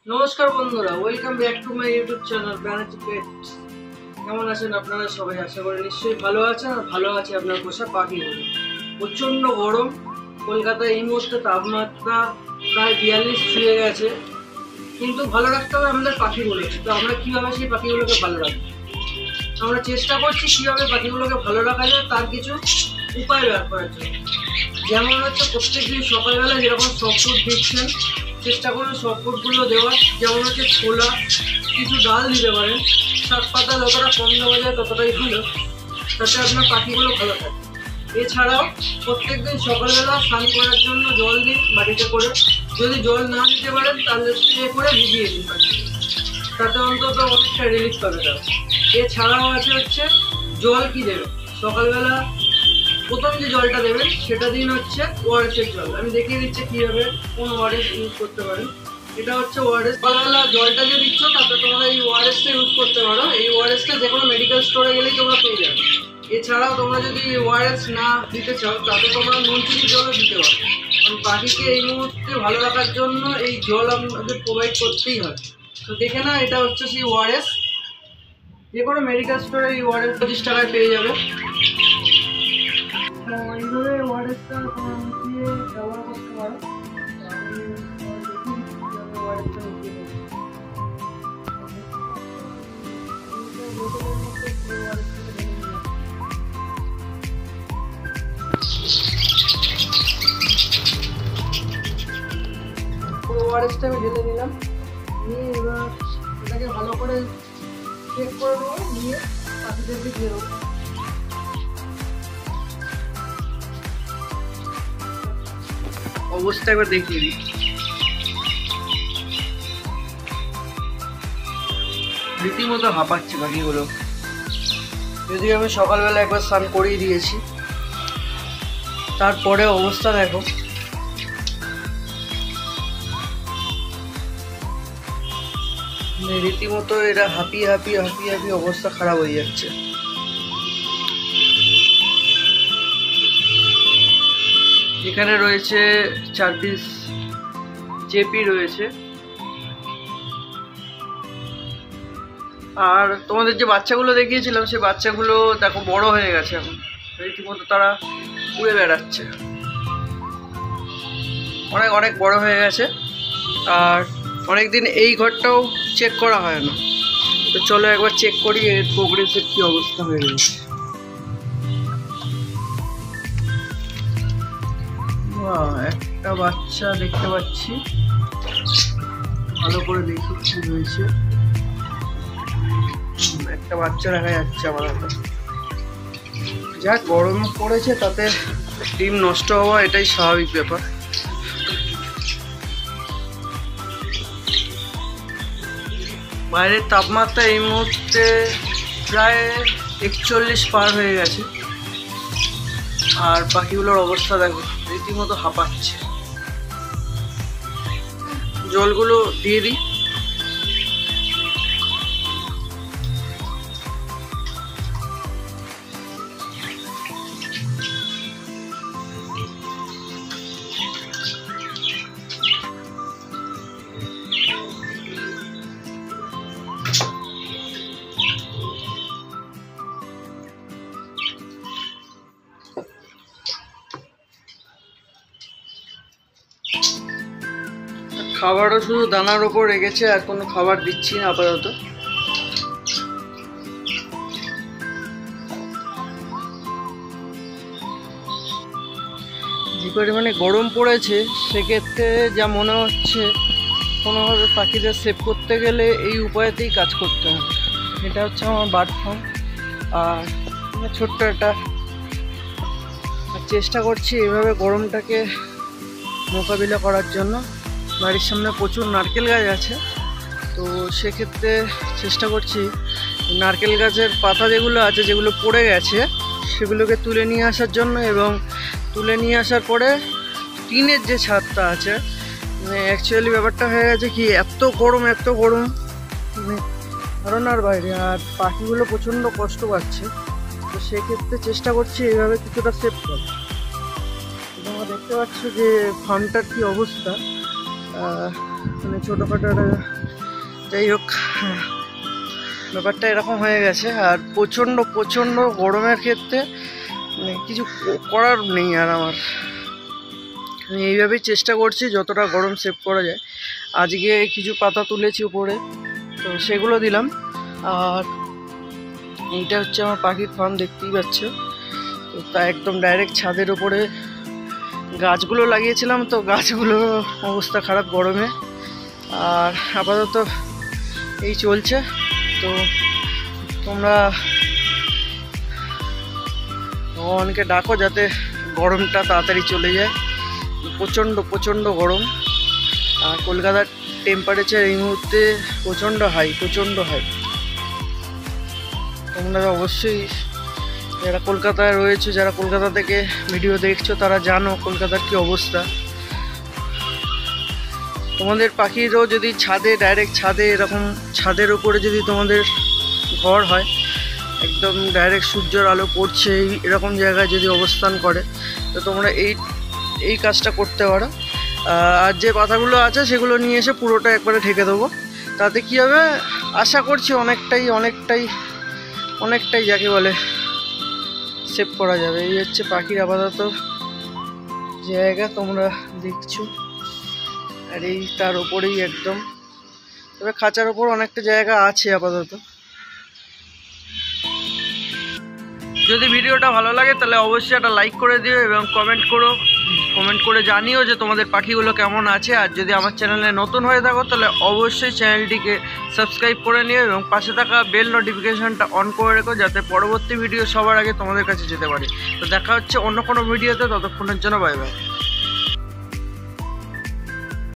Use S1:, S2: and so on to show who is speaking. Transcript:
S1: নমস্কার বন্ধুরা, welcome back to my YouTube channel Banerjee পেট। কেমন আছেন আপনারা সবাই? আশা করি নিশ্চয়ই ভালো আছেন। আর ভালো আছে আপনার পোষা পাখিগুলো। প্রচণ্ড গরম কলকাতায় এই মুহূর্তে তাপমাত্রা প্রায় 42 ছুঁয়ে গেছে, কিন্তু ভালো রাখতে হবে আমাদের পাখিগুলোকে। তো আমরা কীভাবে সেই পাখিগুলোকে ভালো রাখবো? আমরা চেষ্টা করছি কীভাবে পাখিগুলোকে ভালো রাখা যায় তার কিছু উপায় বের করার জন্য। যেমন হচ্ছে প্রত্যেকদিন সকালবেলা যেরকম সফট ফুড দিচ্ছেন, চেষ্টা করুন সফট ফুডগুলো দেওয়ার। যেমন হচ্ছে ছোলা, কিছু ডাল দিতে পারেন। শাক পাতা যতটা কম দেওয়া যায় ততটাই ভালো, তাতে আপনার পাখিগুলো ভালো থাকে। এছাড়াও প্রত্যেকদিন সকালবেলা স্নান করার জন্য জল দিন বাড়িতে করে। যদি জল না দিতে পারেন তাহলে স্প্রে করে ভিজিয়ে দিন পাখি, তাতে অন্তত অনেকটা রিলিফ পাবে তারা। এছাড়াও হচ্ছে জল কি দেবে সকালবেলা, প্রথম যে জলটা দেবেন সেটা দিন হচ্ছে ওআরএসের জল। আমি দেখিয়ে দিচ্ছি কীভাবে কোন ওআরএস ইউজ করতে পারেন। এটা হচ্ছে ওআরএস। সকালবেলা জলটা যে দিচ্ছ তাতে তোমরা এই ওআরএসটা ইউজ করতে পারো। এই ওআরএসটা যে কোনো মেডিকেল স্টোরে গেলেই তোমরা পেয়ে যাবে। এছাড়াও তোমরা যদি ওআরএস না দিতে চাও তাতে তোমরা নুন চিনি জলও দিতে পারো। কারণ পাখিকে এই মুহূর্তে ভালো রাখার জন্য এই জল আপনাদের প্রোভাইড করতেই হয়। তো দেখে না, এটা হচ্ছে সেই ওআরএস। যে কোনো মেডিকেল স্টোরে এই ওআরএস 25 টাকায় পেয়ে যাবে। এইভাবে ওয়ারেসটা তোমরা মিশিয়ে ব্যবহার করতে পারো। পুরো ওয়ারেসটা আমি ঢেলে নিলাম, নিয়ে এবার এটাকে ভালো করে চেক করে নেবো, নিয়ে পাখিদেরকে দিয়ে দেবো। অবস্থা একবার দেখিয়ে দিই। রীতিমতো হাঁপাচ্ছে পাখিগুলো। যদি আমি সকালবেলা একবার স্নান করিয়ে দিয়েছি, তারপরে অবস্থা দেখো। রীতিমতো এরা হাঁপিয়ে অবস্থা খারাপ হয়ে যাচ্ছে। এখানে রয়েছে 4 পিস জেপি রয়েছে। আর তোমাদের যে বাচ্চাগুলো দেখিয়েছিলাম সেই বাচ্চাগুলো দেখো বড় হয়ে গেছে এখন। রীতিমতো তারা উড়ে বেড়াচ্ছে, অনেক বড় হয়ে গেছে। আর অনেকদিন এই ঘরটাও চেক করা হয় না। তো চলো একবার চেক করি এর প্রোগ্রেসের কি অবস্থা হয়ে গেছে। একটা বাচ্চা দেখতে পাচ্ছি, ভালো করে দেখি কি হয়েছে। একটা বাচ্চা দেখা যাচ্ছে আমার হাতে। যা গরম পড়েছে তাতে ডিম নষ্ট হওয়া এটাই স্বাভাবিক ব্যাপার। বাইরের তাপমাত্রা এই মুহূর্তে প্রায় 41 পার হয়ে গেছে। আর পাখিগুলোর অবস্থা দেখো, রীতিমতো হাঁপাচ্ছে। জলগুলো দিয়ে দিই। খাবারও শুধু দানার ওপর রেখেছে, আর কোনো খাবার দিচ্ছি না আপাতত। যে পরিমাণে গরম পড়েছে সেক্ষেত্রে যা মনে হচ্ছে কোনোভাবে পাখিদের সেভ করতে গেলে এই উপায়তেই কাজ করতে হবে। এটা হচ্ছে আমার বার্ড ফার্ম। আর ছোট্ট একটা চেষ্টা করছি এইভাবে গরমটাকে মোকাবিলা করার জন্য। বাড়ির সামনে প্রচুর নারকেল গাছ আছে, তো সেক্ষেত্রে চেষ্টা করছি নারকেল গাছের পাতা যেগুলো আছে, যেগুলো পড়ে গেছে, সেগুলোকে তুলে নিয়ে আসার জন্য। এবং তুলে নিয়ে আসার পরে টিনের যে ছাদটা আছে, মানে অ্যাকচুয়ালি ব্যাপারটা হয়ে গেছে কি, এত গরম মানে ধারণার বাইরে। আর পাখিগুলো প্রচণ্ড কষ্ট পাচ্ছে, তো সেক্ষেত্রে চেষ্টা করছি এইভাবে কিছুটা সেভ করা। তোমরা দেখতে পাচ্ছ যে ফার্মটার কি অবস্থা। মানে ছোটোখাটো একটা, যাই হোক ব্যাপারটা এরকম হয়ে গেছে। আর প্রচণ্ড প্রচণ্ড গরমের ক্ষেত্রে মানে কিছু করার নেই। আর আমি এইভাবেই চেষ্টা করছি যতটা গরম সেভ করা যায়। আজকে কিছু পাতা তুলেছি উপরে, তো সেগুলো দিলাম। আর এইটা হচ্ছে আমার পাখির ফার্ম, দেখতেই পাচ্ছ। তো তা একদম ডাইরেক্ট ছাদের উপরে গাছগুলো লাগিয়েছিলাম, তো গাছগুলো অবস্থা খারাপ গরমে। আর আপাতত এই চলছে। তো তোমরা ভগবানকে ডাকো যাতে গরমটা তাড়াতাড়ি চলে যায়। প্রচণ্ড প্রচণ্ড গরম। আর কলকাতার টেম্পারেচার এই মুহূর্তে প্রচণ্ড হাই। তোমরা অবশ্যই যারা কলকাতায় রয়েছে, যারা কলকাতা থেকে ভিডিও দেখছো, তারা জানো কলকাতার কী অবস্থা। তোমাদের পাখিরও যদি ছাদে, ডাইরেক্ট ছাদে, এরকম ছাদের উপরে যদি তোমাদের ঘর হয়, একদম ডাইরেক্ট সূর্যের আলো পড়ছে এরকম জায়গায় যদি অবস্থান করে, তো তোমরা এই কাজটা করতে পারো। আর যে পাতাগুলো আছে সেগুলো নিয়ে এসে পুরোটা একবারে ঢেকে দেবো। তাতে কী হবে আশা করছি অনেকটাই যাকে বলে সেভ করা যাবে। এই হচ্ছে পাখির আপাতত জায়গা তোমরা দেখছো। আর এই তার ওপরেই একদম, তবে খাঁচার ওপর অনেকটা জায়গা আছে আপাতত। যদি ভিডিওটা ভালো লাগে তাহলে অবশ্যই একটা লাইক করে দিও এবং কমেন্ট করে জানিও যে তোমাদের পাখিগুলো কেমন আছে। আর যদি আমার চ্যানেলে নতুন হয়ে থাকো তাহলে অবশ্যই চ্যানেলটিকে সাবস্ক্রাইব করে নিও এবং পাশে থাকা বেল নোটিফিকেশনটা অন করে রেখো, যাতে পরবর্তী ভিডিও সবার আগে তোমাদের কাছে যেতে পারে। তো দেখা হচ্ছে অন্য কোনো ভিডিওতে, ততক্ষণের জন্য বাই বাই।